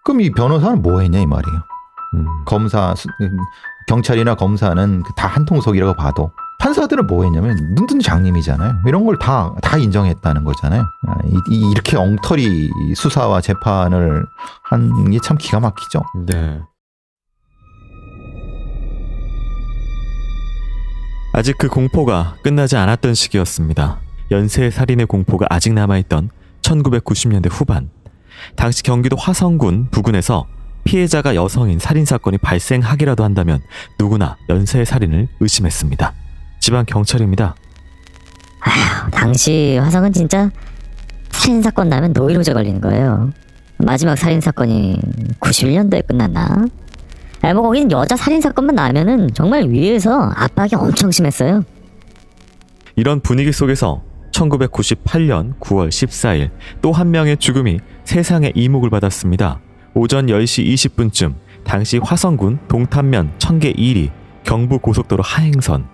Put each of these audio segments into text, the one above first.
그럼 이 변호사는 뭐 했냐 이 말이에요. 경찰이나 검사는 다 한통속이라고 봐도 판사들은 뭐 했냐면 눈뜬 장님이잖아요. 이런 걸 다 인정했다는 거잖아요. 이렇게 엉터리 수사와 재판을 한 게 참 기가 막히죠. 네. 아직 그 공포가 끝나지 않았던 시기였습니다. 연쇄 살인의 공포가 아직 남아있던 1990년대 후반, 당시 경기도 화성군 부근에서 피해자가 여성인 살인사건이 발생하기라도 한다면 누구나 연쇄 살인을 의심했습니다. 지방 경찰입니다. 아휴, 당시 화성은 진짜 살인사건 나면 노이로제 걸리는 거예요. 마지막 살인사건이 91년도에 끝났나? 뭐 거긴 여자 살인사건만 나면은 정말 위에서 압박이 엄청 심했어요. 이런 분위기 속에서 1998년 9월 14일 또 한 명의 죽음이 세상의 이목을 받았습니다. 오전 10시 20분쯤 당시 화성군 동탄면 청계 1리 경부고속도로 하행선.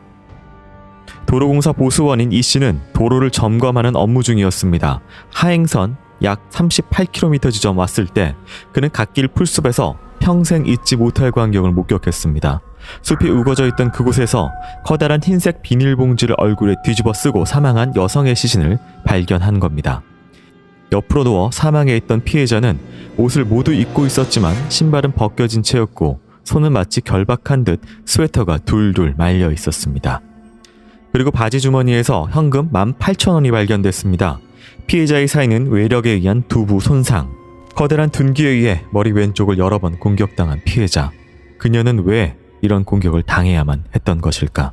도로공사 보수원인 이 씨는 도로를 점검하는 업무 중이었습니다. 하행선 약 38km 지점 왔을 때 그는 갓길 풀숲에서 평생 잊지 못할 광경을 목격했습니다. 숲이 우거져 있던 그곳에서 커다란 흰색 비닐봉지를 얼굴에 뒤집어 쓰고 사망한 여성의 시신을 발견한 겁니다. 옆으로 누워 사망해 있던 피해자는 옷을 모두 입고 있었지만 신발은 벗겨진 채였고 손은 마치 결박한 듯 스웨터가 둘둘 말려 있었습니다. 그리고 바지 주머니에서 현금 18,000원이 발견됐습니다. 피해자의 사인은 외력에 의한 두부 손상, 커다란 둔기에 의해 머리 왼쪽을 여러 번 공격당한 피해자. 그녀는 왜 이런 공격을 당해야만 했던 것일까?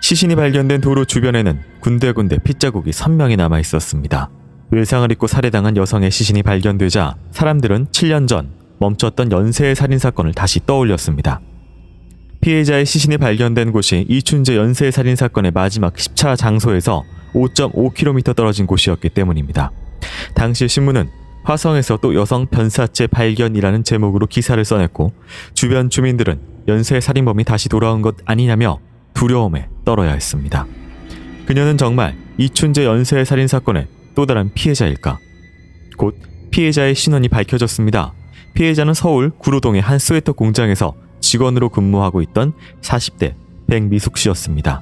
시신이 발견된 도로 주변에는 군데군데 핏자국이 선명히 남아 있었습니다. 외상을 입고 살해당한 여성의 시신이 발견되자 사람들은 7년 전 멈췄던 연쇄 살인사건을 다시 떠올렸습니다. 피해자의 시신이 발견된 곳이 이춘재 연쇄 살인사건의 마지막 10차 장소에서 5.5km 떨어진 곳이었기 때문입니다. 당시 신문은 화성에서 또 여성 변사체 발견이라는 제목으로 기사를 써냈고 주변 주민들은 연쇄 살인범이 다시 돌아온 것 아니냐며 두려움에 떨어야 했습니다. 그녀는 정말 이춘재 연쇄 살인사건의 또 다른 피해자일까? 곧 피해자의 신원이 밝혀졌습니다. 피해자는 서울 구로동의 한 스웨터 공장에서 직원으로 근무하고 있던 40대 백미숙 씨였습니다.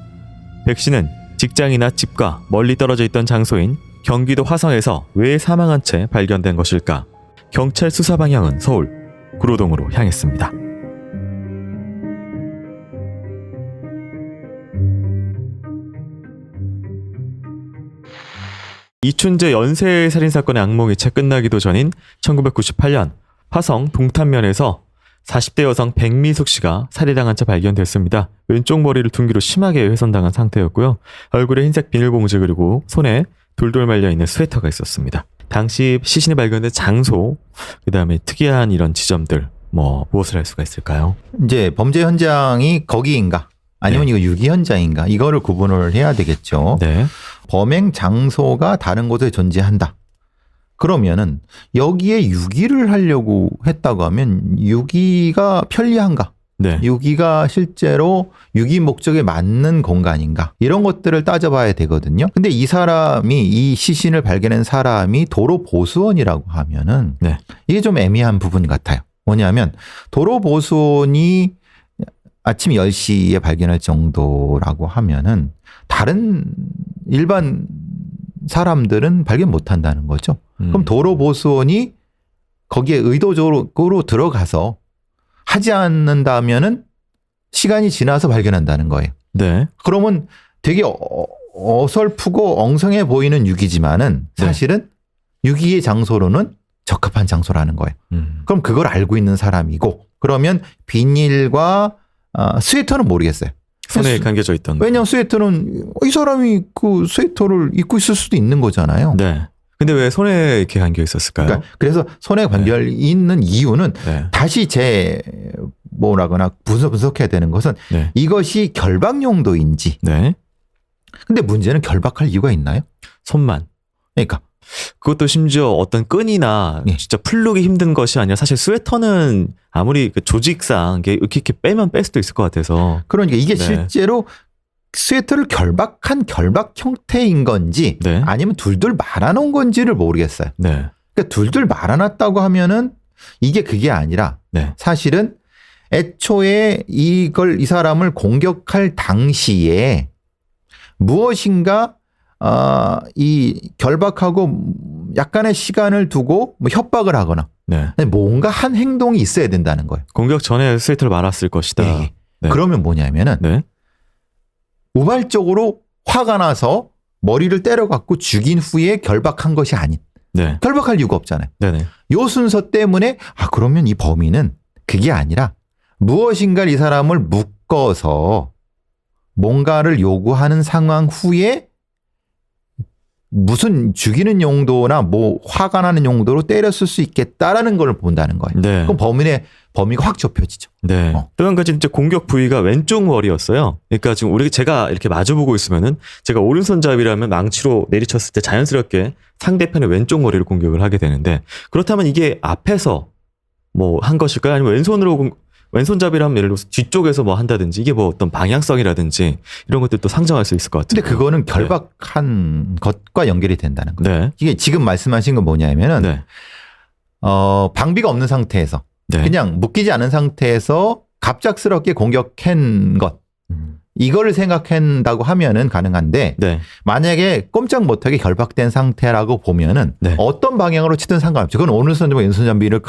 백 씨는 직장이나 집과 멀리 떨어져 있던 장소인 경기도 화성에서 왜 사망한 채 발견된 것일까? 경찰 수사 방향은 서울 구로동으로 향했습니다. 이춘재 연쇄 살인사건의 악몽이 채 끝나기도 전인 1998년 화성 동탄면에서 40대 여성 백미숙 씨가 살해당한 채 발견됐습니다. 왼쪽 머리를 둔기로 심하게 훼손당한 상태였고요. 얼굴에 흰색 비닐봉지 그리고 손에 돌돌 말려있는 스웨터가 있었습니다. 당시 시신이 발견된 장소, 그 다음에 특이한 이런 지점들, 무엇을 할 수가 있을까요? 이제 범죄 현장이 거기인가? 아니면 이거 유기 현장인가? 이거를 구분을 해야 되겠죠. 네. 범행 장소가 다른 곳에 존재한다. 그러면은 여기에 유기를 하려고 했다고 하면 유기가 편리한가? 네. 유기가 실제로 유기 목적에 맞는 공간인가? 이런 것들을 따져봐야 되거든요. 근데 이 시신을 발견한 사람이 도로 보수원이라고 하면은 네. 이게 좀 애매한 부분 같아요. 뭐냐면 도로 보수원이 아침 10시에 발견할 정도라고 하면은 다른 일반 사람들은 발견 못 한다는 거죠. 그럼 도로 보수원이 거기에 의도적으로 들어가서 하지 않는다면은 시간이 지나서 발견한다는 거예요. 네. 그러면 되게 어설프고 엉성해 보이는 유기지만은 사실은 유기의 장소로는 적합한 장소라는 거예요. 그럼 그걸 알고 있는 사람이고 그러면 비닐과 스웨터는 모르겠어요. 손에 감겨져 있던. 왜냐하면 스웨터는 이 사람이 그 스웨터를 입고 있을 수도 있는 거잖아요. 네. 근데 왜 손에 이렇게 감겨 있었을까요? 그러니까 그래서 손에 감겨 있는 이유는 다시 분석해야 되는 것은 이것이 결박 용도인지. 네. 근데 문제는 결박할 이유가 있나요? 손만. 그러니까. 그것도 심지어 어떤 끈이나 진짜 풀르기 힘든 것이 아니라 사실 스웨터는 아무리 그 조직상 이렇게 빼면 뺄 수도 있을 것 같아서. 그러니까 이게 실제로 스웨터를 결박한 결박 형태인 건지 아니면 둘둘 말아놓은 건지를 모르겠어요. 네. 그러니까 둘둘 말아놨다고 하면은 이게 그게 아니라 네. 사실은 애초에 이 사람을 공격할 당시에 무엇인가 이 결박하고 약간의 시간을 두고 뭐 협박을 하거나 네. 뭔가 한 행동이 있어야 된다는 거예요. 공격 전에 스웨터를 말았을 것이다. 네. 네. 그러면 뭐냐면은 네. 우발적으로 화가 나서 머리를 때려갖고 죽인 후에 결박한 것이 아닌, 네. 결박할 이유가 없잖아요. 네네. 요 순서 때문에 그러면 이 범인은 그게 아니라 무엇인가 이 사람을 묶어서 뭔가를 요구하는 상황 후에 무슨 죽이는 용도나 뭐 화가 나는 용도로 때렸을 수 있겠다라는 걸 본다는 거예요. 네. 그럼 범위가 확 좁혀지죠. 네. 또 한 가지 이제 공격 부위가 왼쪽 머리였어요. 그러니까 지금 제가 이렇게 마주보고 있으면은 제가 오른손잡이라면 망치로 내리쳤을 때 자연스럽게 상대편의 왼쪽 머리를 공격을 하게 되는데, 그렇다면 이게 앞에서 뭐 한 것일까요? 아니면 왼손잡이라면 예를 들어서 뒤쪽에서 뭐 한다든지, 이게 뭐 어떤 방향성이라든지 이런 것들도 상정할 수 있을 것 같은데. 근데 그거는 결박한 것과 연결이 된다는 거예요. 네. 이게 지금 말씀하신 건 뭐냐면은 네. 방비가 없는 상태에서 네. 그냥 묶이지 않은 상태에서 갑작스럽게 공격한 것, 이거를 생각한다고 하면은 가능한데, 네. 만약에 꼼짝 못하게 결박된 상태라고 보면은 네. 어떤 방향으로 치든 상관없죠. 그건 오른손잡이 왼손잡이를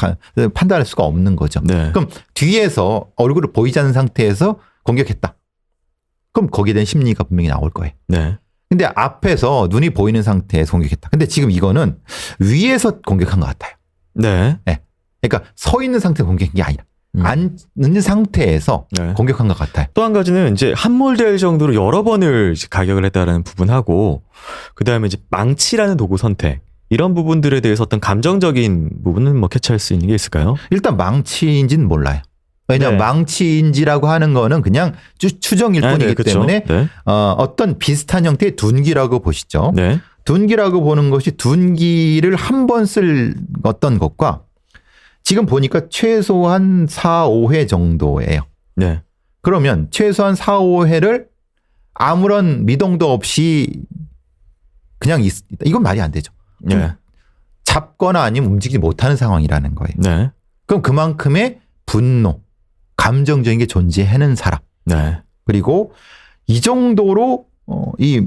판단할 수가 없는 거죠. 네. 그럼 뒤에서 얼굴을 보이지 않는 상태에서 공격했다. 그럼 거기에 대한 심리가 분명히 나올 거예요. 네. 근데 앞에서 눈이 보이는 상태에서 공격했다. 근데 지금 이거는 위에서 공격한 것 같아요. 네. 네. 그러니까 서 있는 상태에서 공격한 게 아니라 앉는 상태에서 네. 공격한 것 같아요. 또 한 가지는 이제 함몰될 정도로 여러 번을 이제 가격을 했다라는 부분하고, 그 다음에 이제 망치라는 도구 선택, 이런 부분들에 대해서 어떤 감정적인 부분은 뭐 캐치할 수 있는 게 있을까요? 일단 망치인지는 몰라요. 왜냐하면 네. 망치인지라고 하는 거는 그냥 추정일 뿐이기 그쵸. 때문에 네. 어떤 비슷한 형태의 둔기라고 보시죠. 네. 둔기라고 보는 것이 둔기를 한 번 쓸 어떤 것과 지금 보니까 최소한 4, 5회 정도예요. 네. 그러면 최소한 4, 5회를 아무런 미동도 없이 그냥 이건 말이 안 되죠. 네. 잡거나 아니면 움직이지 못하는 상황이라는 거예요. 네. 그럼 그만큼의 분노, 감정적인 게 존재하는 사람. 네. 그리고 이 정도로 이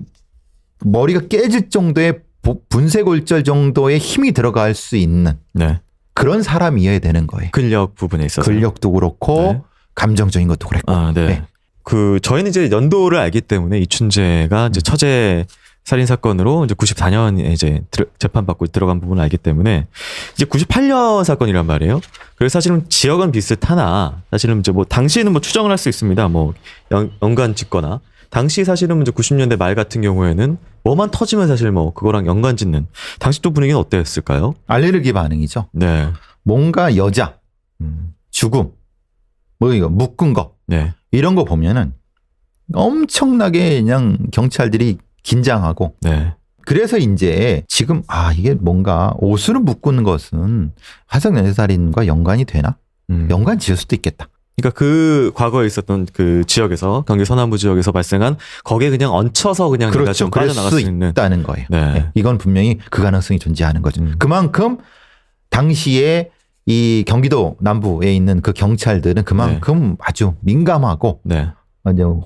머리가 깨질 정도의 분쇄골절 정도의 힘이 들어갈 수 있는 네. 그런 사람이어야 되는 거예요. 근력 부분에 있어서. 근력도 그렇고 네. 감정적인 것도 그랬고. 네. 네. 저희는 이제 연도를 알기 때문에 이춘재가 이제 처제 살인 사건으로 이제 94년에 이제 재판받고 들어간 부분을 알기 때문에 이제 98년 사건이란 말이에요. 그래서 사실은 지역은 비슷하나 사실은 이제 뭐 당시에는 뭐 추정을 할 수 있습니다. 뭐 연관 짓거나, 당시 사실은 이제 90년대 말 같은 경우에는 뭐만 터지면 사실 뭐 그거랑 연관 짓는, 당시 또 분위기는 어땠을까요? 알레르기 반응이죠. 네. 뭔가 여자, 죽음, 뭐 이거 묶은 거 네. 이런 거 보면은 엄청나게 그냥 경찰들이 긴장하고. 네. 그래서 이제 지금 이게 뭔가 옷으로 묶는 것은 화성연쇄살인과 연관이 되나? 연관 지을 수도 있겠다. 그러니까 그 과거에 있었던 그 지역에서, 경기 서남부 지역에서 발생한, 거기에 그냥 얹혀서 그냥 내가 그렇죠. 좀 그럴 빠져나갈 수 수 있는. 있다는 거예요. 네. 네. 이건 분명히 그 가능성이 존재하는 거죠. 그만큼 당시에 이 경기도 남부에 있는 그 경찰들은 그만큼 아주 민감하고 네.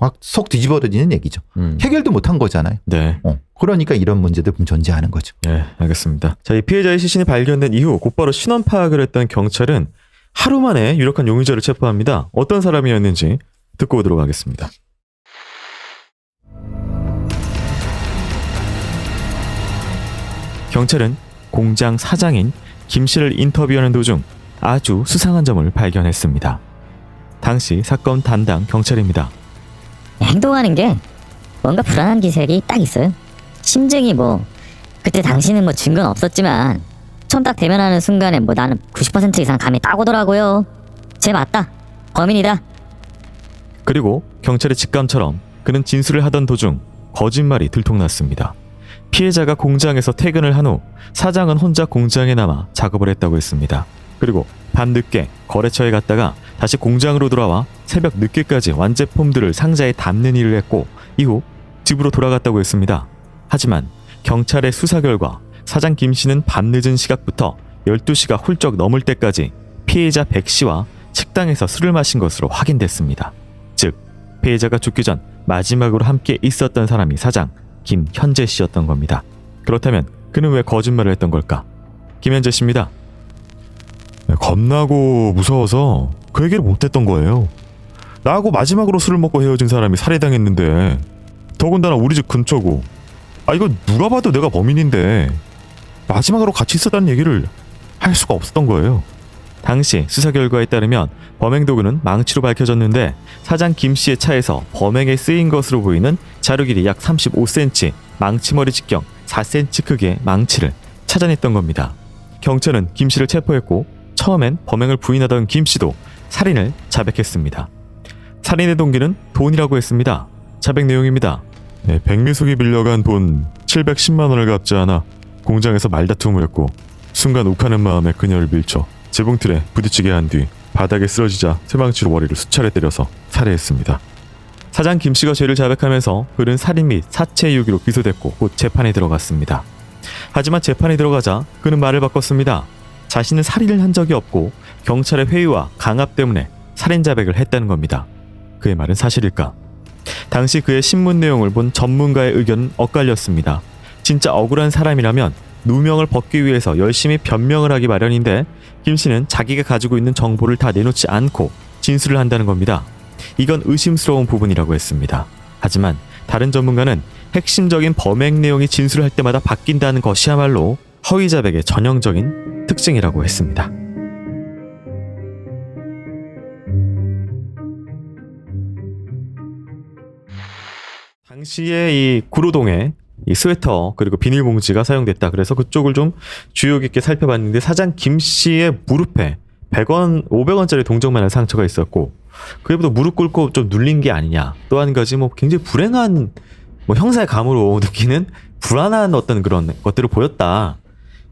확 속 뒤집어지는 얘기죠. 해결도 못한 거잖아요. 네. 그러니까 이런 문제들 존재하는 거죠. 네, 알겠습니다. 자, 이 피해자의 시신이 발견된 이후 곧바로 신원 파악을 했던 경찰은 하루 만에 유력한 용의자를 체포합니다. 어떤 사람이었는지 듣고 오도록 하겠습니다. 경찰은 공장 사장인 김 씨를 인터뷰하는 도중 아주 수상한 점을 발견했습니다. 당시 사건 담당 경찰입니다. 행동하는 게 뭔가 불안한 기색이 딱 있어요. 심증이 뭐 그때 당시는 뭐 증거는 없었지만 처음 딱 대면하는 순간에 뭐 나는 90% 이상 감이 딱 오더라고요. 쟤 맞다. 범인이다. 그리고 경찰의 직감처럼 그는 진술을 하던 도중 거짓말이 들통났습니다. 피해자가 공장에서 퇴근을 한 후 사장은 혼자 공장에 남아 작업을 했다고 했습니다. 그리고 밤늦게 거래처에 갔다가 다시 공장으로 돌아와 새벽 늦게까지 완제품들을 상자에 담는 일을 했고 이후 집으로 돌아갔다고 했습니다. 하지만 경찰의 수사 결과 사장 김 씨는 밤늦은 시각부터 12시가 훌쩍 넘을 때까지 피해자 백 씨와 식당에서 술을 마신 것으로 확인됐습니다. 즉 피해자가 죽기 전 마지막으로 함께 있었던 사람이 사장 김현재 씨였던 겁니다. 그렇다면 그는 왜 거짓말을 했던 걸까? 김현재 씨입니다. 겁나고 무서워서 그 얘기를 못했던 거예요. 나하고 마지막으로 술을 먹고 헤어진 사람이 살해당했는데 더군다나 우리 집 근처고 이거 누가 봐도 내가 범인인데 마지막으로 같이 있었다는 얘기를 할 수가 없었던 거예요. 당시 수사 결과에 따르면 범행 도구는 망치로 밝혀졌는데 사장 김 씨의 차에서 범행에 쓰인 것으로 보이는 자루 길이 약 35cm, 망치머리 직경 4cm 크기의 망치를 찾아냈던 겁니다. 경찰은 김 씨를 체포했고 처음엔 범행을 부인하던 김 씨도 살인을 자백했습니다. 살인의 동기는 돈이라고 했습니다. 자백 내용입니다. 백미숙이 빌려간 돈 710만 원을 갚지 않아 공장에서 말다툼을 했고 순간 욱하는 마음에 그녀를 밀쳐 재봉틀에 부딪히게 한 뒤 바닥에 쓰러지자 쇠망치로 머리를 수차례 때려서 살해했습니다. 사장 김 씨가 죄를 자백하면서 그는 살인 및 사체 유기로 기소됐고 곧 재판에 들어갔습니다. 하지만 재판에 들어가자 그는 말을 바꿨습니다. 자신은 살인을 한 적이 없고 경찰의 회유와 강압 때문에 살인 자백을 했다는 겁니다. 그의 말은 사실일까? 당시 그의 신문 내용을 본 전문가의 의견은 엇갈렸습니다. 진짜 억울한 사람이라면 누명을 벗기 위해서 열심히 변명을 하기 마련인데 김 씨는 자기가 가지고 있는 정보를 다 내놓지 않고 진술을 한다는 겁니다. 이건 의심스러운 부분이라고 했습니다. 하지만 다른 전문가는 핵심적인 범행 내용이 진술을 할 때마다 바뀐다는 것이야말로 허위 자백의 전형적인 특징이라고 했습니다. 당시에 이 구로동에 이 스웨터 그리고 비닐봉지가 사용됐다. 그래서 그쪽을 좀 주의 깊게 살펴봤는데 사장 김 씨의 무릎에 100원, 500원짜리 동전만한 상처가 있었고 그에보다 무릎 꿇고 좀 눌린 게 아니냐. 또 한 가지 뭐 굉장히 불행한 형사의 감으로 느끼는 불안한 어떤 그런 것들을 보였다.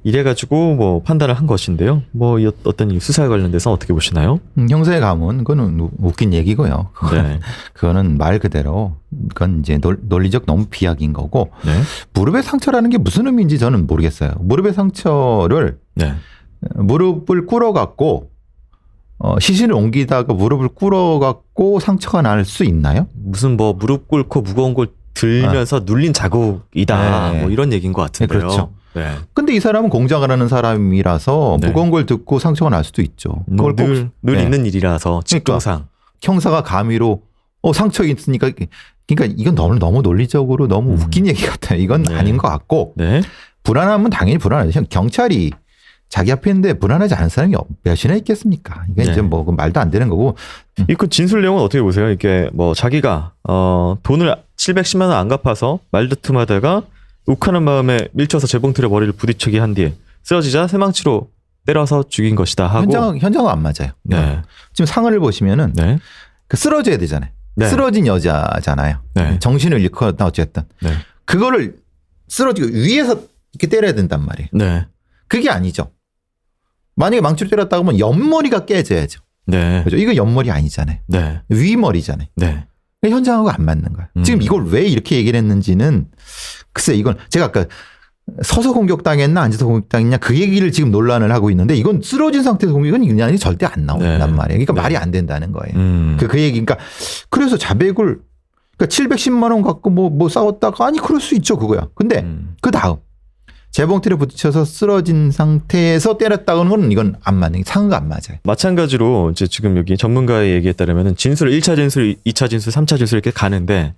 이래가지고 판단을 한 것인데요. 이 어떤 이 수사에 관련돼서 어떻게 보시나요? 형사의 가문 그거는 웃긴 얘기고요. 네. 그거는 말 그대로 그건 이제 논리적 너무 비약인 거고 네. 무릎의 상처라는 게 무슨 의미인지 저는 모르겠어요. 무릎의 상처를 네. 무릎을 꿇어갖고 시신을 옮기다가 무릎을 꿇어갖고 상처가 날 수 있나요? 무슨 무릎 꿇고 무거운 걸 들면서 눌린 자국이다. 네. 이런 얘기인 것 같은데요. 네, 그렇죠. 네. 근데 이 사람은 공장을 하는 사람이라서 네. 무거운 걸 듣고 상처가 날 수도 있죠. 그걸 꼭 늘 네. 있는 일이라서 직동상. 형사가 감히로 상처 있으니까 그러니까 이건 너무 논리적으로 너무 웃긴 얘기 같아요. 이건 네. 아닌 것 같고 네. 불안하면 당연히 불안하죠. 경찰이 자기 앞에 있는데 불안하지 않은 사람이 몇이나 있겠습니까? 이게 네. 이제 그 말도 안 되는 거고. 그 진술 내용은 어떻게 보세요? 이게 자기가 돈을 710만 원 안 갚아서 말다툼하다가 욱하는 마음에 밀쳐서 재봉틀에 머리를 부딪히게 한 뒤에 쓰러지자 쇠망치로 때려서 죽인 것이다 하고 현장은 안 맞아요. 네. 지금 상을 보시면은 네. 그 쓰러져야 되잖아요. 네. 쓰러진 여자잖아요. 네. 정신을 잃거나 어쨌든 네. 그거를 쓰러지고 위에서 이렇게 때려야 된단 말이에요. 네. 그게 아니죠. 만약에 망치로 때렸다고 하면 옆머리가 깨져야죠. 네. 그죠? 이거 옆머리 아니잖아요. 네. 위머리잖아요. 네. 현장하고 안 맞는 거예요. 지금 이걸 왜 이렇게 얘기를 했는지는 글쎄 이건 제가 아까 서서 공격당했나 앉아서 공격당했냐 그 얘기를 지금 논란을 하고 있는데 이건 쓰러진 상태에서 공격은 그냥 절대 안 나온단 네. 말이에요. 그러니까 네. 말이 안 된다는 거예요. 그 얘기 그러니까 그래서 자백을 그러니까 710만 원 갖고 뭐 싸웠다가 아니 그럴 수 있죠 그거야. 근데 그 다음 재봉틀에 부딪혀서 쓰러진 상태에서 때렸다고는 건 이건 안 맞는 상가 안 맞아요. 마찬가지로 이제 지금 여기 전문가의 얘기에 따르면 진술 1차 진술, 2차 진술, 3차 진술 이렇게 가는데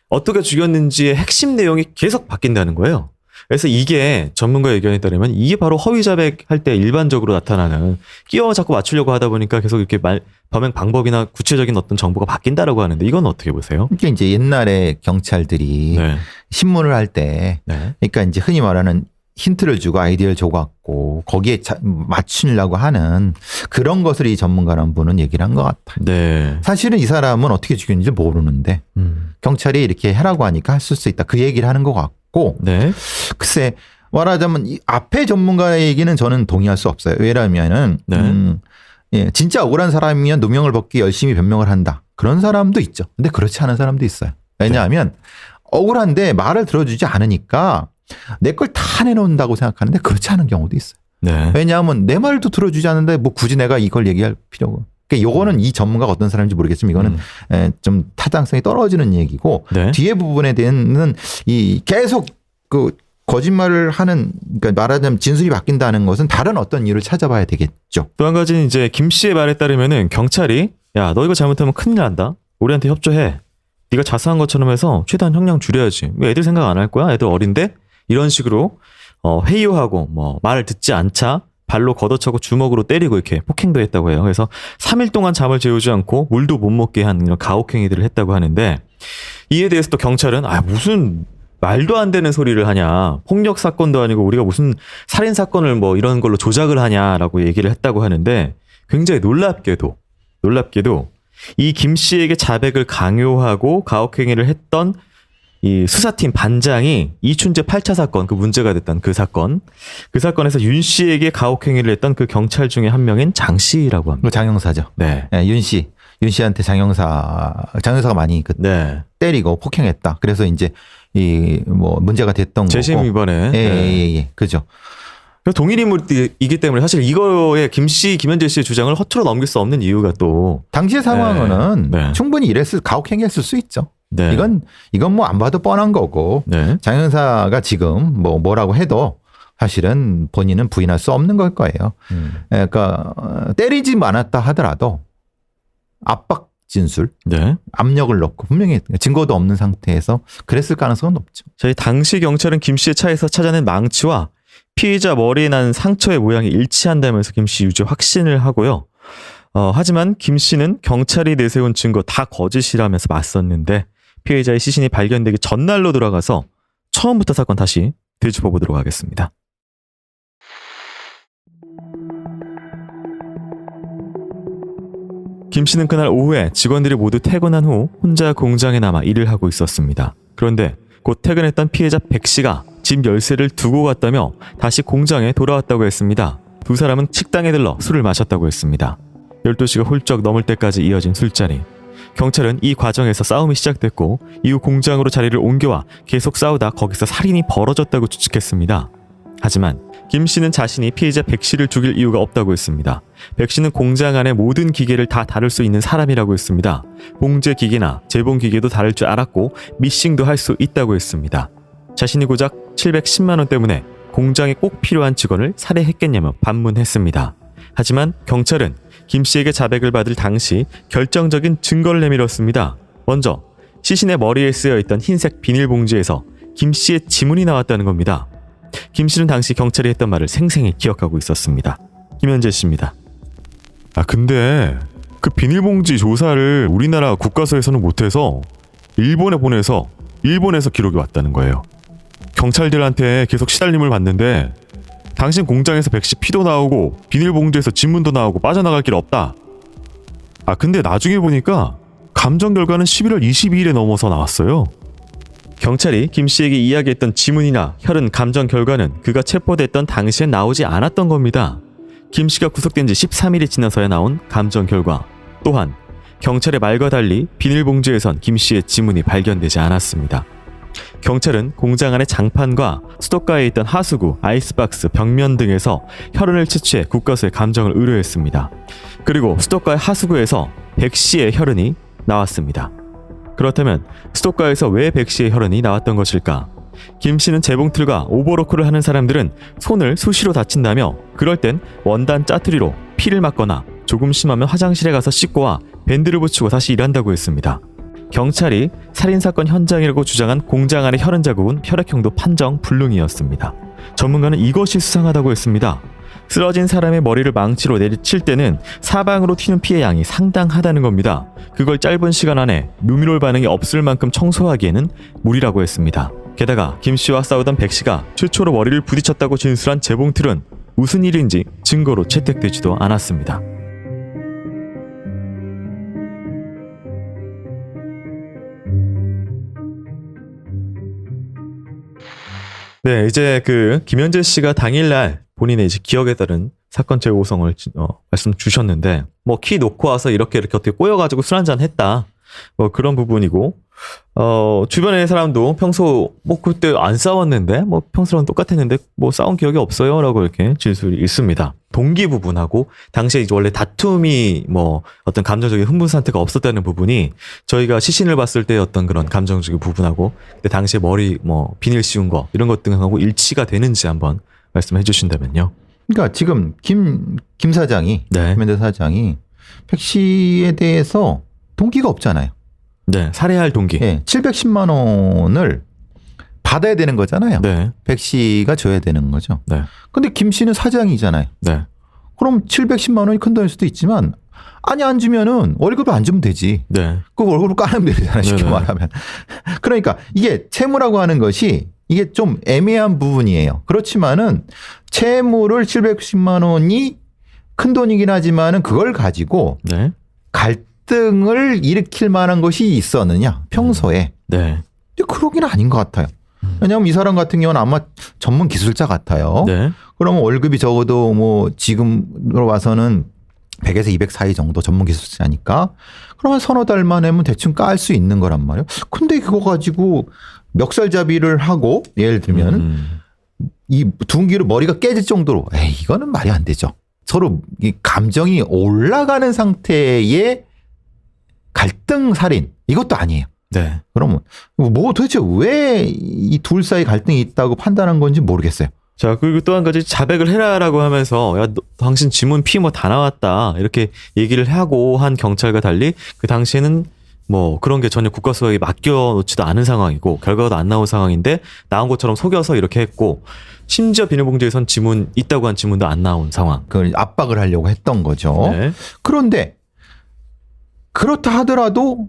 어떻게 죽였는지의 핵심 내용이 계속 바뀐다는 거예요. 그래서 이게 전문가 의견에 따르면 이게 바로 허위 자백할 때 일반적으로 나타나는 끼워 자꾸 맞추려고 하다 보니까 계속 이렇게 범행 방법이나 구체적인 어떤 정보가 바뀐다라고 하는데 이건 어떻게 보세요? 이게 이제 옛날에 경찰들이 네. 신문을 할 때 네. 그러니까 이제 흔히 말하는 힌트를 주고 아이디어를 줘갖고 거기에 맞추려고 하는 그런 것을 이 전문가라는 분은 얘기를 한 것 같아요. 네. 사실은 이 사람은 어떻게 죽였는지 모르는데 경찰이 이렇게 해라고 하니까 할 수 있다. 그 얘기를 하는 것 같고 네. 글쎄 말하자면 이 앞에 전문가의 얘기는 저는 동의할 수 없어요. 왜냐하면은 네. 진짜 억울한 사람이면 누명을 벗기 열심히 변명을 한다. 그런 사람도 있죠. 근데 그렇지 않은 사람도 있어요. 왜냐하면 억울한데 말을 들어주지 않으니까 내 걸 다 내놓는다고 생각하는데 그렇지 않은 경우도 있어요. 네. 왜냐하면 내 말도 들어주지 않는데 뭐 굳이 내가 이걸 얘기할 필요가. 그러니까 요거는 이 전문가가 어떤 사람인지 모르겠지만 이거는 좀 타당성이 떨어지는 얘기고 네. 뒤에 부분에 대해서는 이 계속 그 거짓말을 하는 그러니까 말하자면 진술이 바뀐다는 것은 다른 어떤 이유를 찾아봐야 되겠죠. 또 한 가지는 이제 김 씨의 말에 따르면은 경찰이 야, 너 이거 잘못하면 큰일 난다. 우리한테 협조해. 네가 자수한 것처럼 해서 최대한 형량 줄여야지. 왜 애들 생각 안 할 거야? 애들 어린데? 이런 식으로 회유하고 뭐 말을 듣지 않자 발로 걷어차고 주먹으로 때리고 이렇게 폭행도 했다고 해요. 그래서 3일 동안 잠을 재우지 않고 물도 못 먹게 한 이런 가혹행위들을 했다고 하는데 이에 대해서 또 경찰은 무슨 말도 안 되는 소리를 하냐. 폭력 사건도 아니고 우리가 무슨 살인 사건을 뭐 이런 걸로 조작을 하냐라고 얘기를 했다고 하는데 굉장히 놀랍게도 이 김 씨에게 자백을 강요하고 가혹행위를 했던 이 수사팀 반장이 이춘재 8차 사건, 그 문제가 됐던 그 사건에서 윤 씨에게 가혹행위를 했던 그 경찰 중에 한 명인 장 씨라고 합니다. 장형사죠. 네. 예, 윤 씨한테 장형사가 많이 네. 때리고 폭행했다. 그래서 이제 이 뭐 문제가 됐던 재심 거고. 위반에. 예. 그죠. 동일 인물이기 때문에 사실 이거에 김현재 씨의 주장을 허투루 넘길 수 없는 이유가 또 당시의 상황은 네. 충분히 가혹행위했을 수 있죠. 네. 이건 뭐 안 봐도 뻔한 거고 네. 장형사가 지금 뭐라고 해도 사실은 본인은 부인할 수 없는 걸 거예요. 그러니까 때리지 않았다 하더라도 압박 진술, 네. 압력을 넣고 분명히 증거도 없는 상태에서 그랬을 가능성은 높죠. 저희 당시 경찰은 김 씨의 차에서 찾아낸 망치와 피의자 머리에 난 상처의 모양이 일치한다면서 김 씨 유죄 확신을 하고요. 하지만 김 씨는 경찰이 내세운 증거 다 거짓이라면서 맞섰는데 피해자의 시신이 발견되기 전날로 돌아가서 처음부터 사건 다시 되짚어 보도록 하겠습니다. 김 씨는 그날 오후에 직원들이 모두 퇴근한 후 혼자 공장에 남아 일을 하고 있었습니다. 그런데 곧 퇴근했던 피해자 백 씨가 집 열쇠를 두고 갔다며 다시 공장에 돌아왔다고 했습니다. 두 사람은 식당에 들러 술을 마셨다고 했습니다. 12시가 훌쩍 넘을 때까지 이어진 술자리. 경찰은 이 과정에서 싸움이 시작됐고 이후 공장으로 자리를 옮겨와 계속 싸우다 거기서 살인이 벌어졌다고 추측했습니다. 하지만 김 씨는 자신이 피해자 백 씨를 죽일 이유가 없다고 했습니다. 백 씨는 공장 안의 모든 기계를 다 다룰 수 있는 사람이라고 했습니다. 봉제 기계나 재봉 기계도 다룰 줄 알았고 미싱도 할 수 있다고 했습니다. 자신이 고작 710만 원 때문에 공장에 꼭 필요한 직원을 살해했겠냐며 반문했습니다. 하지만 경찰은 김 씨에게 자백을 받을 당시 결정적인 증거를 내밀었습니다. 먼저 시신의 머리에 쓰여있던 흰색 비닐봉지에서 김 씨의 지문이 나왔다는 겁니다. 김 씨는 당시 경찰이 했던 말을 생생히 기억하고 있었습니다. 김현재 씨입니다. 근데 그 비닐봉지 조사를 우리나라 국과서에서는 못해서 일본에 보내서 일본에서 기록이 왔다는 거예요. 경찰들한테 계속 시달림을 받는데 당신 공장에서 백씨 피도 나오고 비닐봉지에서 지문도 나오고 빠져나갈 길 없다. 근데 나중에 보니까 감정 결과는 11월 22일에 넘어서 나왔어요. 경찰이 김 씨에게 이야기했던 지문이나 혈흔 감정 결과는 그가 체포됐던 당시엔 나오지 않았던 겁니다. 김 씨가 구속된 지 13일이 지나서야 나온 감정 결과. 또한 경찰의 말과 달리 비닐봉지에선 김 씨의 지문이 발견되지 않았습니다. 경찰은 공장 안의 장판과 수도가에 있던 하수구, 아이스박스, 벽면 등에서 혈흔을 채취해 국과수에 감정을 의뢰했습니다. 그리고 수도가의 하수구에서 백 씨의 혈흔이 나왔습니다. 그렇다면 수도가에서 왜 백 씨의 혈흔이 나왔던 것일까? 김 씨는 재봉틀과 오버로크를 하는 사람들은 손을 수시로 다친다며 그럴 땐 원단 짜투리로 피를 맞거나 조금 심하면 화장실에 가서 씻고 와 밴드를 붙이고 다시 일한다고 했습니다. 경찰이 살인사건 현장이라고 주장한 공장 안의 혈흔 자국은 혈액형도 판정 불능이었습니다. 전문가는 이것이 수상하다고 했습니다. 쓰러진 사람의 머리를 망치로 내리칠 때는 사방으로 튀는 피의 양이 상당하다는 겁니다. 그걸 짧은 시간 안에 누미롤 반응이 없을 만큼 청소하기에는 무리라고 했습니다. 게다가 김 씨와 싸우던 백 씨가 최초로 머리를 부딪혔다고 진술한 재봉틀은 무슨 일인지 증거로 채택되지도 않았습니다. 네, 이제 그 김현재 씨가 당일날 본인의 이제 기억에 따른 사건 재구성을 말씀 주셨는데 뭐 키 놓고 와서 이렇게 어떻게 꼬여가지고 술 한잔 했다 뭐 그런 부분이고 주변의 사람도 평소 뭐 그때 안 싸웠는데 뭐 평소랑 똑같았는데 뭐 싸운 기억이 없어요라고 이렇게 진술이 있습니다. 동기 부분하고 당시에 이제 원래 다툼이 뭐 어떤 감정적인 흥분 상태가 없었다는 부분이 저희가 시신을 봤을 때 어떤 그런 감정적인 부분하고 그때 당시에 머리 뭐 비닐 씌운 거 이런 것 등하고 일치가 되는지 한번 말씀해 주신다면요. 그러니까 지금 김 사장이 네. 김현대 사장이 백 씨에 대해서 동기가 없잖아요. 네, 살해할 동기. 예, 710만 원을 받아야 되는 거잖아요. 네, 백 씨가 줘야 되는 거죠. 네, 근데 김 씨는 사장이잖아요. 네, 그럼 710만 원이 큰 돈일 수도 있지만 아니 안 주면은 월급을 안 주면 되지. 네, 그 월급을 까는 비리잖아요. 쉽게 네네. 말하면. 그러니까 이게 채무라고 하는 것이 이게 좀 애매한 부분이에요. 그렇지만은 채무를 710만 원이 큰 돈이긴 하지만은 그걸 가지고 네, 갈등을 일으킬 만한 것이 있었느냐 평소에. 네, 근데 그러기는 아닌 것 같아요. 왜냐하면 이 사람 같은 경우는 아마 전문 기술자 같아요. 네, 그러면 월급이 적어도 뭐 지금으로 와서는 100에서 200 사이 정도 전문 기술자니까 그러면 서너 달만 하면 대충 깔 수 있는 거란 말이에요. 근데 그거 가지고 멱살잡이를 하고 예를 들면 이 둔기로 머리가 깨질 정도로 에이 이거는 말이 안 되죠. 서로 이 감정이 올라가는 상태의 갈등 살인 이것도 아니에요. 네. 그러면 뭐 도대체 왜 이 둘 사이 갈등이 있다고 판단한 건지 모르겠어요. 자, 그리고 또 한 가지 자백을 해라라고 하면서 야, 너, 당신 지문 피 뭐 다 나왔다 이렇게 얘기를 하고 한 경찰과 달리 그 당시에는 뭐 그런 게 전혀 국가수사에 맡겨놓지도 않은 상황이고 결과도 안 나온 상황인데 나온 것처럼 속여서 이렇게 했고 심지어 비닐봉지에선 지문 있다고 한 지문도 안 나온 상황. 그걸 압박을 하려고 했던 거죠. 네. 그런데 그렇다 하더라도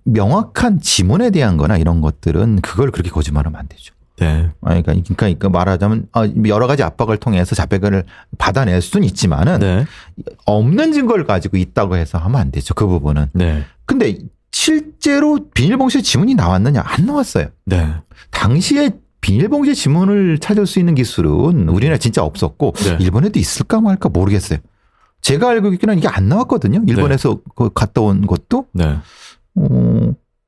명확한 지문에 대한 거나 이런 것들은 그걸 그렇게 거짓말하면 안 되죠. 네. 그러니까 말하자면 여러 가지 압박을 통해서 자백을 받아낼 수는 있지만은 네. 없는 증거를 가지고 있다고 해서 하면 안 되죠. 그 부분은. 네. 근데 실제로 비닐봉지에 지문이 나왔느냐? 안 나왔어요. 네. 당시에 비닐봉지 지문을 찾을 수 있는 기술은 우리나라에 진짜 없었고 네. 일본에도 있을까 말까 모르겠어요. 제가 알고 있기는 이게 안 나왔거든요. 일본에서 그 갔다 온 것도. 네.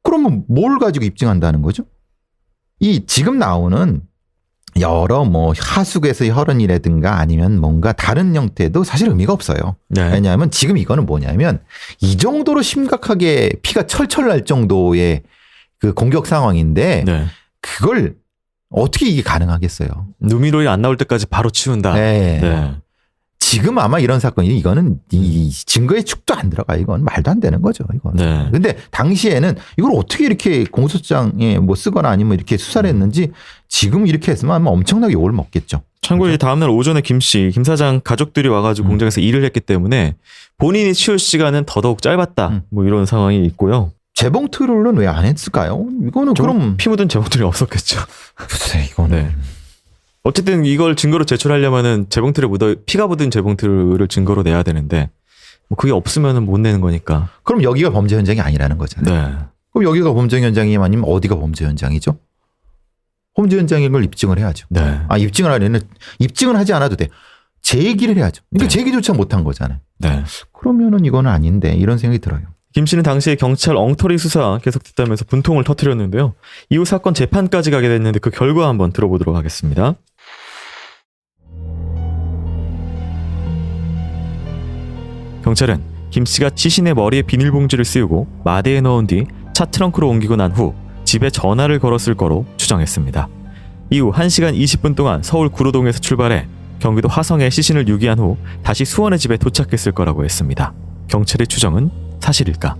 그러면 뭘 가지고 입증한다는 거죠? 이 지금 나오는 여러 뭐 하수구에서의 혈흔이라든가 아니면 뭔가 다른 형태도 사실 의미가 없어요. 네. 왜냐하면 지금 이거는 뭐냐면 이 정도로 심각하게 피가 철철 날 정도의 그 공격 상황인데 네. 그걸 어떻게 이게 가능하겠어요? 누미로이 안 나올 때까지 바로 치운다. 네. 네. 지금 아마 이런 사건이 이거는 이 증거의 축도 안 들어가. 이건 말도 안 되는 거죠. 이거는. 네. 근데 당시에는 이걸 어떻게 이렇게 공소장에 뭐 쓰거나 아니면 이렇게 수사를 했는지 지금 이렇게 했으면 아마 엄청나게 욕을 먹겠죠. 참고로 이 다음날 오전에 김 사장 가족들이 와가지고 공장에서 일을 했기 때문에 본인이 치울 시간은 더더욱 짧았다. 뭐 이런 상황이 있고요. 재봉틀은 왜 안 했을까요? 이거는 그럼 피 묻은 재봉틀이 없었겠죠. 글쎄 이거는 네. 어쨌든 이걸 증거로 제출하려면은 재봉틀에 피가 묻은 재봉틀을 증거로 내야 되는데 뭐 그게 없으면은 못 내는 거니까. 그럼 여기가 범죄 현장이 아니라는 거잖아요. 네. 그럼 여기가 범죄 현장이 아니면 어디가 범죄 현장이죠? 범죄 현장인 걸 입증을 해야죠. 네. 입증을 하려면 입증을 하지 않아도 돼. 제기를 해야죠. 그러니까 네. 제기조차 못한 거잖아요. 네. 그러면은 이거는 아닌데 이런 생각이 들어요. 김 씨는 당시에 경찰 엉터리 수사 계속됐다면서 분통을 터뜨렸는데요. 이후 사건 재판까지 가게 됐는데 그 결과 한번 들어보도록 하겠습니다. 경찰은 김 씨가 시신의 머리에 비닐봉지를 씌우고 마대에 넣은 뒤 차 트렁크로 옮기고 난 후 집에 전화를 걸었을 거로 추정했습니다. 이후 1시간 20분 동안 서울 구로동에서 출발해 경기도 화성에 시신을 유기한 후 다시 수원의 집에 도착했을 거라고 했습니다. 경찰의 추정은 사실일까?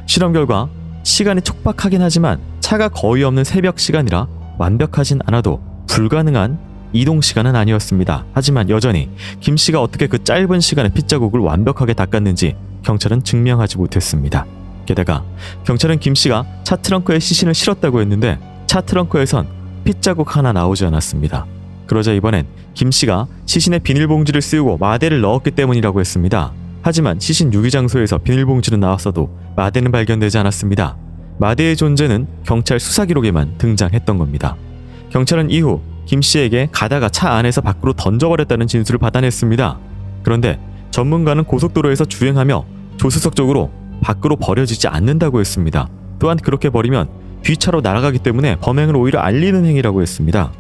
실험 결과 시간이 촉박하긴 하지만 차가 거의 없는 새벽 시간이라 완벽하진 않아도 불가능한 이동 시간은 아니었습니다. 하지만 여전히 김 씨가 어떻게 그 짧은 시간에 핏자국을 완벽하게 닦았는지 경찰은 증명하지 못했습니다. 게다가 경찰은 김 씨가 차 트렁크에 시신을 실었다고 했는데 차 트렁크에선 핏자국 하나 나오지 않았습니다. 그러자 이번엔 김 씨가 시신에 비닐봉지를 씌우고 마대를 넣었기 때문이라고 했습니다. 하지만 시신 유기 장소에서 비닐봉지는 나왔어도 마대는 발견되지 않았습니다. 마대의 존재는 경찰 수사 기록에만 등장했던 겁니다. 경찰은 이후 김 씨에게 가다가 차 안에서 밖으로 던져버렸다는 진술을 받아냈습니다. 그런데 전문가는 고속도로에서 주행하며 조수석 쪽으로 밖으로 버려지지 않는다고 했습니다. 또한 그렇게 버리면 뒤차로 날아가기 때문에 범행을 오히려 알리는 행위라고 했습니다.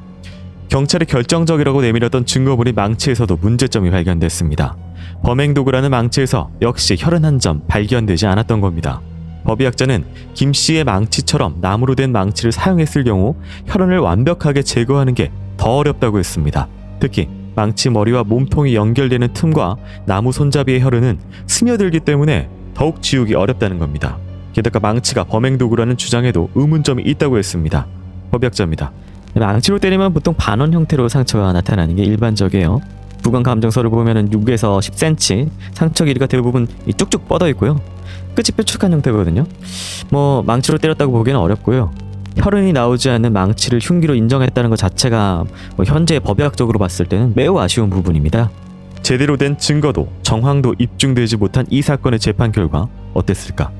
경찰이 결정적이라고 내밀었던 증거물인 망치에서도 문제점이 발견됐습니다. 범행 도구라는 망치에서 역시 혈흔 한 점 발견되지 않았던 겁니다. 법의학자는 김 씨의 망치처럼 나무로 된 망치를 사용했을 경우 혈흔을 완벽하게 제거하는 게 더 어렵다고 했습니다. 특히 망치 머리와 몸통이 연결되는 틈과 나무 손잡이의 혈흔은 스며들기 때문에 더욱 지우기 어렵다는 겁니다. 게다가 망치가 범행 도구라는 주장에도 의문점이 있다고 했습니다. 법의학자입니다. 망치로 때리면 보통 반원 형태로 상처가 나타나는 게 일반적이에요. 부검 감정서를 보면은 6에서 10cm, 상처 길이가 대부분 쭉쭉 뻗어 있고요. 끝이 뾰족한 형태거든요. 뭐 망치로 때렸다고 보기에는 어렵고요. 혈흔이 나오지 않는 망치를 흉기로 인정했다는 것 자체가 뭐 현재 법의학적으로 봤을 때는 매우 아쉬운 부분입니다. 제대로 된 증거도 정황도 입증되지 못한 이 사건의 재판 결과 어땠을까?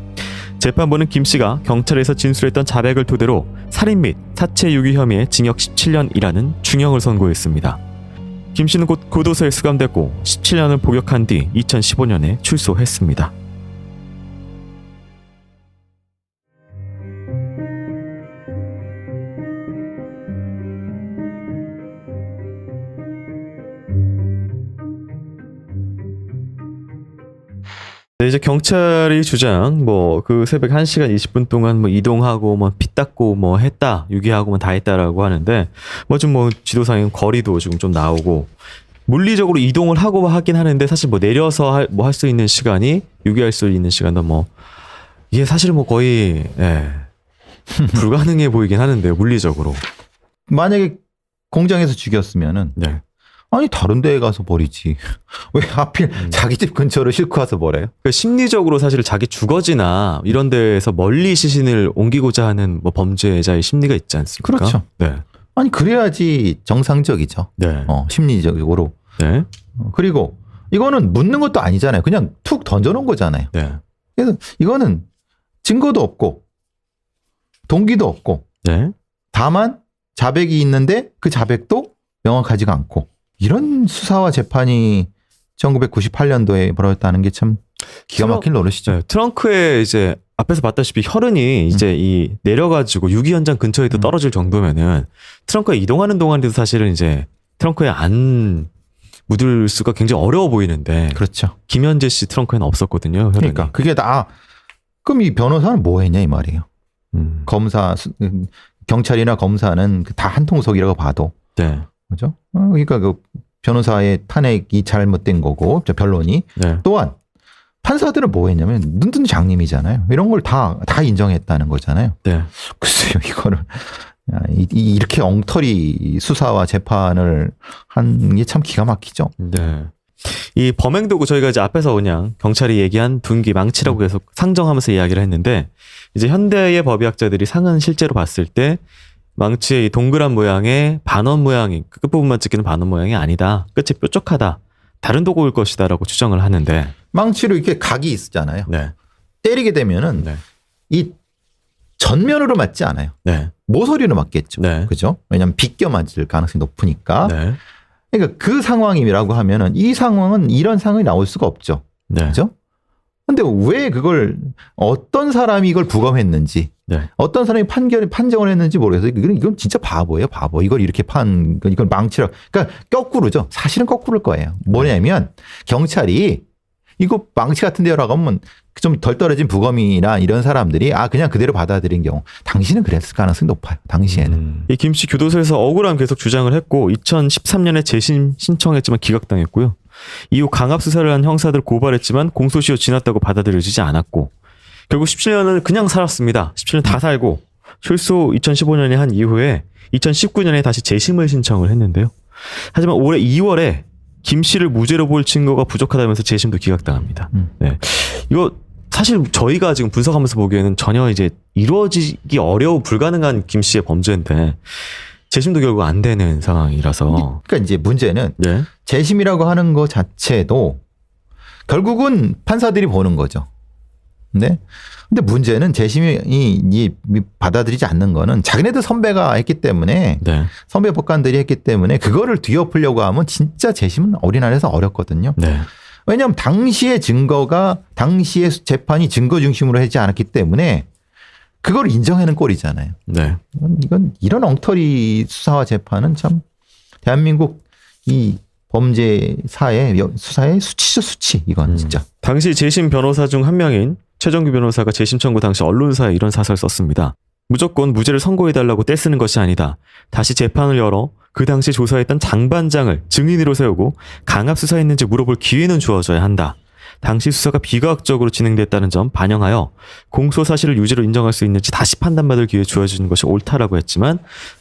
재판부는 김 씨가 경찰에서 진술했던 자백을 토대로 살인 및 사체 유기 혐의의 징역 17년이라는 중형을 선고했습니다. 김 씨는 곧 교도소에 수감됐고 17년을 복역한 뒤 2015년에 출소했습니다. 네, 이제 경찰이 주장 그 새벽 1시간 20분 동안 이동하고 피 닦고 했다, 유기하고 다 했다라고 하는데 좀 지도상의 거리도 지금 좀 나오고 물리적으로 이동을 하고 하긴 하는데 사실 내려서 할 수 있는 시간이 유기할 수 있는 시간도 이게 사실 거의 불가능해 보이긴 하는데요, 물리적으로. 만약에 공장에서 죽였으면은 네. 아니 다른 데에 가서 버리지. 왜 하필 자기 집 근처로 싣고 와서 버려요? 그러니까 심리적으로 사실 자기 주거지나 이런 데에서 멀리 시신을 옮기고자 하는 범죄자의 심리가 있지 않습니까? 그렇죠. 네. 아니 그래야지 정상적이죠. 네. 심리적으로. 네. 그리고 이거는 묻는 것도 아니잖아요. 그냥 툭 던져놓은 거잖아요. 네. 그래서 이거는 증거도 없고 동기도 없고 네. 다만 자백이 있는데 그 자백도 명확하지가 않고 이런 수사와 재판이 1998년도에 벌어졌다는 게 참 기가 막힌 노릇이죠. 네. 트렁크에 이제 앞에서 봤다시피 혈흔이 이제 이 내려가지고 유기 현장 근처에도 떨어질 정도면은 트렁크에 이동하는 동안에도 사실은 이제 트렁크에 안 묻을 수가 굉장히 어려워 보이는데. 그렇죠. 김현재 씨 트렁크에는 없었거든요. 혈흔이. 그러니까 그게 그럼 이 변호사는 뭐 했냐 이 말이에요. 경찰이나 검사는 다 한통속이라고 봐도. 네. 그죠? 그러니까 그 변호사의 탄핵이 잘못된 거고, 변론이. 네. 또한 판사들은 뭐 했냐면 눈뜬 장님이잖아요. 이런 걸 다 인정했다는 거잖아요. 네. 글쎄요, 이거를 이렇게 엉터리 수사와 재판을 한 게 참 기가 막히죠. 네. 이 범행 도구 저희가 이제 앞에서 그냥 경찰이 얘기한 둔기 망치라고 계속 상정하면서 이야기를 했는데 이제 현대의 법의학자들이 상은 실제로 봤을 때 망치의 이 동그란 모양의 반원 모양이 끝부분만 찍히는 반원 모양이 아니다. 끝이 뾰족하다. 다른 도구일 것이다라고 추정을 하는데 망치로 이렇게 각이 있잖아요. 네. 때리게 되면은 네. 이 전면으로 맞지 않아요. 네. 모서리로 맞겠죠. 네. 그죠? 왜냐하면 비껴 맞을 가능성이 높으니까. 네. 그러니까 그 상황이라고 하면은 이 상황은 이런 상황이 나올 수가 없죠. 네. 그죠? 근데 왜 그걸 어떤 사람이 이걸 부검했는지 네. 어떤 사람이 판정을 했는지 모르겠어요. 이건 진짜 바보예요, 바보. 이걸 이렇게 이걸 망치라고. 그러니까 거꾸로죠. 사실은 거꾸로일 거예요. 뭐냐면 경찰이 이거 망치 같은 데라고 하면 좀 덜 떨어진 부검이나 이런 사람들이 그냥 그대로 받아들인 경우 당신은 그랬을 가능성이 높아요. 당시에는. 이 김 씨 교도소에서 억울함 계속 주장을 했고 2013년에 재심 신청했지만 기각당했고요. 이후 강압 수사를 한 형사들 고발했지만 공소시효 지났다고 받아들여지지 않았고 결국 17년을 그냥 살았습니다. 17년 다 살고 출소 2015년에 한 이후에 2019년에 다시 재심을 신청을 했는데요. 하지만 올해 2월에 김 씨를 무죄로 볼 증거가 부족하다면서 재심도 기각당합니다. 네. 이거 사실 저희가 지금 분석하면서 보기에는 전혀 이제 이루어지기 어려워 불가능한 김 씨의 범죄인데 재심도 결국 안 되는 상황이라서. 그러니까 이제 문제는 네. 재심이라고 하는 것 자체도 결국은 판사들이 보는 거죠. 네. 근데 문제는 재심이 받아들이지 않는 거는 자기네들 선배가 했기 때문에 네. 선배 법관들이 했기 때문에 그거를 뒤엎으려고 하면 진짜 재심은 어린아이에서 어렵거든요. 네. 왜냐하면 당시의 증거가 당시의 재판이 증거 중심으로 하지 않았기 때문에 그걸 인정하는 꼴이잖아요. 네. 이건 이런 엉터리 수사와 재판은 참 대한민국 이 범죄 수사의 수치죠, 수치. 이건 진짜. 당시 재심 변호사 중 한 명인 최정규 변호사가 재심 청구 당시 언론사에 이런 사설을 썼습니다. 무조건 무죄를 선고해달라고 떼쓰는 것이 아니다. 다시 재판을 열어 그 당시 조사했던 장 반장을 증인으로 세우고 강압 수사했는지 물어볼 기회는 주어져야 한다. 당시 수사가 비과학적으로 진행됐다는 점 반영하여 공소 사실을 유죄로 인정할 수 있는지 다시 판단받을 기회 주어지는 것이 옳다라고 했지만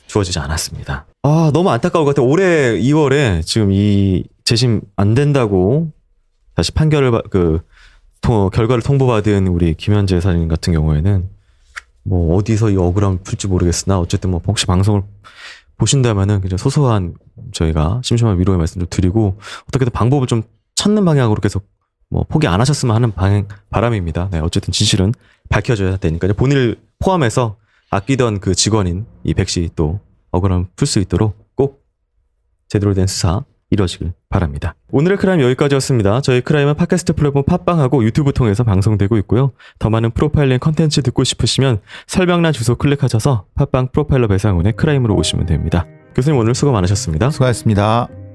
주어지지 않았습니다. 아, 너무 안타까울 것 같아요. 올해 2월에 지금 이 재심 안 된다고 다시 판결을 결과를 통보받은 우리 김현재 살인 같은 경우에는 뭐 어디서 이 억울함을 풀지 모르겠으나 어쨌든 뭐 혹시 방송을 보신다면은 그냥 소소한 저희가 심심한 위로의 말씀 좀 드리고 어떻게든 방법을 좀 찾는 방향으로 계속 뭐 포기 안 하셨으면 하는 바람입니다. 네, 어쨌든 진실은 밝혀져야 되니까요. 본인을 포함해서 아끼던 그 직원인 이 백 씨 또 억울함을 풀 수 있도록 꼭 제대로 된 수사 이뤄지길 바랍니다. 오늘의 크라임 여기까지였습니다. 저희 크라임은 팟캐스트 플랫폼 팟빵하고 유튜브 통해서 방송되고 있고요. 더 많은 프로파일링 컨텐츠 듣고 싶으시면 설명란 주소 클릭하셔서 팟빵 프로파일러 배상훈의 크라임으로 오시면 됩니다. 교수님 오늘 수고 많으셨습니다. 수고하셨습니다.